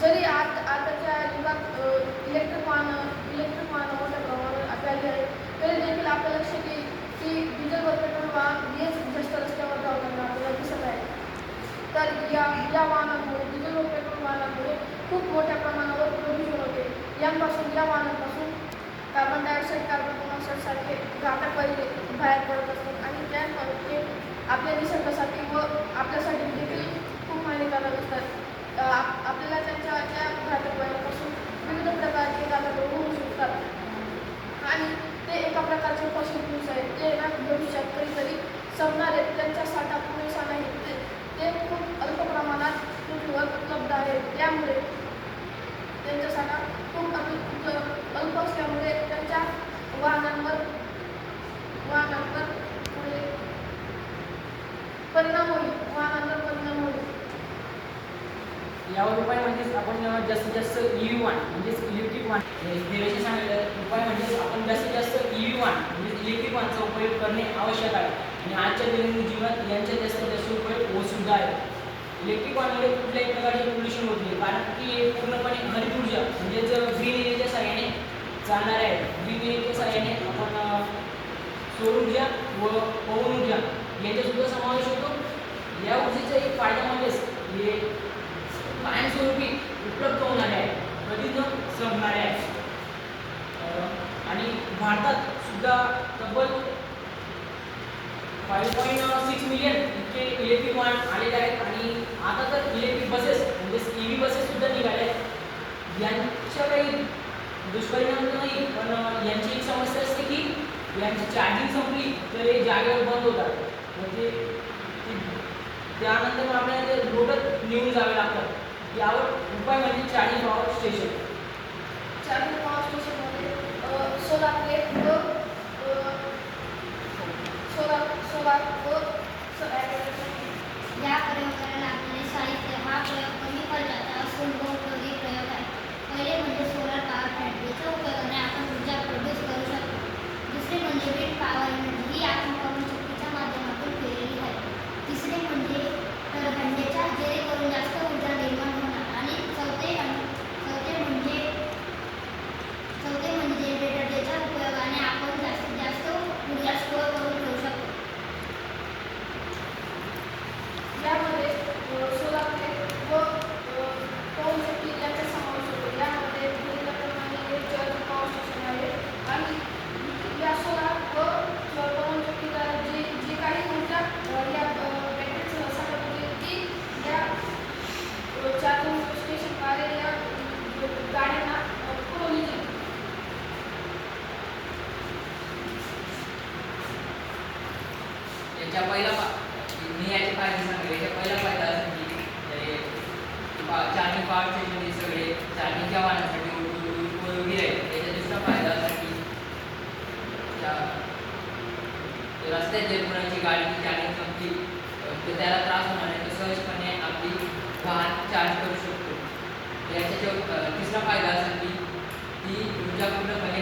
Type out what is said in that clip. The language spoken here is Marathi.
जरी आताच्या युगात इलेक्ट्रिक वाहनं मोठ्या प्रमाणावर आली आहे, तरी देखील आपल्या लक्षात येईल की डिझेल व पेट्रोल वाहन हेच जास्त रस्त्यावर धावताना आपल्याला दिसत आहे. तर या वाहनांमुळे, डिझेल व पेट्रोल वाहनांमुळे खूप मोठ्या प्रमाणावर प्रदूषण होते. या वाहनांपासून कार्बन डायऑक्साईड, कार्बन मोनॉक्साईड सारखे घातक वायू बाहेर पडत असतात आणि त्यामुळे आपल्या निसर्गासाठी व आपल्यासाठी देखील खूप हानिकारक असतात. आपल्याला त्या घातक वायूपासून विविध प्रकारचे घातक रोग होऊ शकतात आणि ते एका प्रकारचे फॉसिल फ्युल्स आहेत. ते भविष्यात कधीतरी संपणार आहेत. त्यांचा साठा पुरेसा नाही. ते खूप अल्प प्रमाणात पृथ्वीवर उपलब्ध आहेत. त्यामुळे त्यांचा साठा खूप अल्प असल्यामुळे त्यांच्या वाहनांवर पुढे परिणाम होईल. यावर उपाय म्हणजेच आपण जास्तीत जास्त EV वाहन म्हणजेच इलेक्ट्रिक वाहन देवाचे सांगितलं उपाय म्हणजेच आपण जास्तीत जास्त EV वाहन म्हणजेच इलेक्ट्रिक वाहनाचा उपयोग करणे आवश्यक आहे आणि आजच्या दैनंदिन जीवनात यांचा जास्तीत जास्त उपयोग होत सुद्धा आहे. इलेक्ट्रिक वाहनामुळे कुठल्याही प्रकारचे पोल्युशन होत नाही, कारण की हे पूर्णपणे हरित ऊर्जा म्हणजेच ग्रीन एनर्जीच्या सहाय्याने चालणारे आहे. ग्रीन एनर्जीच्या सहाय्याने आपण सौर ऊर्जा व पवन ऊर्जा यांचा सुद्धा समावेश होतो. या ऊर्जेचा एक फायदा म्हणजेच हे कायमस्वरूपी उपलब्ध होणारे आहे, कधी न संपणारे आहे. आणि भारतात सुद्धा तब्बल 5.6 मिलियन इतके इलेक्ट्रिक वाहन आलेले आहेत आणि आता तर इलेक्ट्रिक बसेस म्हणजेच EV बसेस सुद्धा निघाले आहेत. यांच्या काही दुष्परिणाम नाही, पण यांची एक समस्या असते की यांची चार्जिंग संपली तर हे जागेवर बंद होतात. म्हणजे त्यानंतर आपल्याला ते रोडच निघून जावे लागतात. यावर उपाय म्हणजे चार्जिंग पॉवर स्टेशन. स्टेशनमध्ये सोलार प्लेट व सोलार या प्रयोगाला लागणारे साहित्य हा प्रयोग कमी खर्चाचा असून बहुपयोगी प्रयोग आहे. पहिले म्हणजे सोलर पॉवर प्लॅन्ट. याच्या उपयोगाने आपण ऊर्जा प्रोड्यूस करू शकतो. दुसरे म्हणजे विंड पॉवर एनर्जी. ही आपण पवन शक्तीच्या माध्यमातून केलेली आहे. तिसरे म्हणजे तरंगेच्या, जेणेकरून जास्त ऊर्जा निर्माण होणार. आणि चौथे म्हणजे बॅटरीच्या उपयोगाने आपण जास्तीत जास्त ऊर्जा स्टोअर करून ठेवू शकतो. यामध्ये सोलार प्लेट व पवन शक्ती यांचा समावेश होतो. यामध्ये विविध चार्जिंग पॉवर स्टेशन आहे आणि या सोलार व पवन शक्तीद्वारे जी काही ऊर्जा या बॅटरीचं साठवली ती या चार्जिंग स्टेशनद्वारे या गाड्यांना पुरवली जाते. याच्या मी याचे फायदे सांगेल. याच्या पहिला फायदा असा की चार्जिंग पॉवर स्टेशन सगळे चार्जिंगच्या वाहनासाठी उपयोगी आहे. याचा दुसरा फायदा असा की रस्त्यात जर कोणाची गाडी चार्जिंग संपली तर त्याला त्रास होणार नाही, तर सहजपणे आपली वाहन चार्ज करू शकतो. याचा तिसरा फायदा असा की ती ऊर्जा पूर्णपणे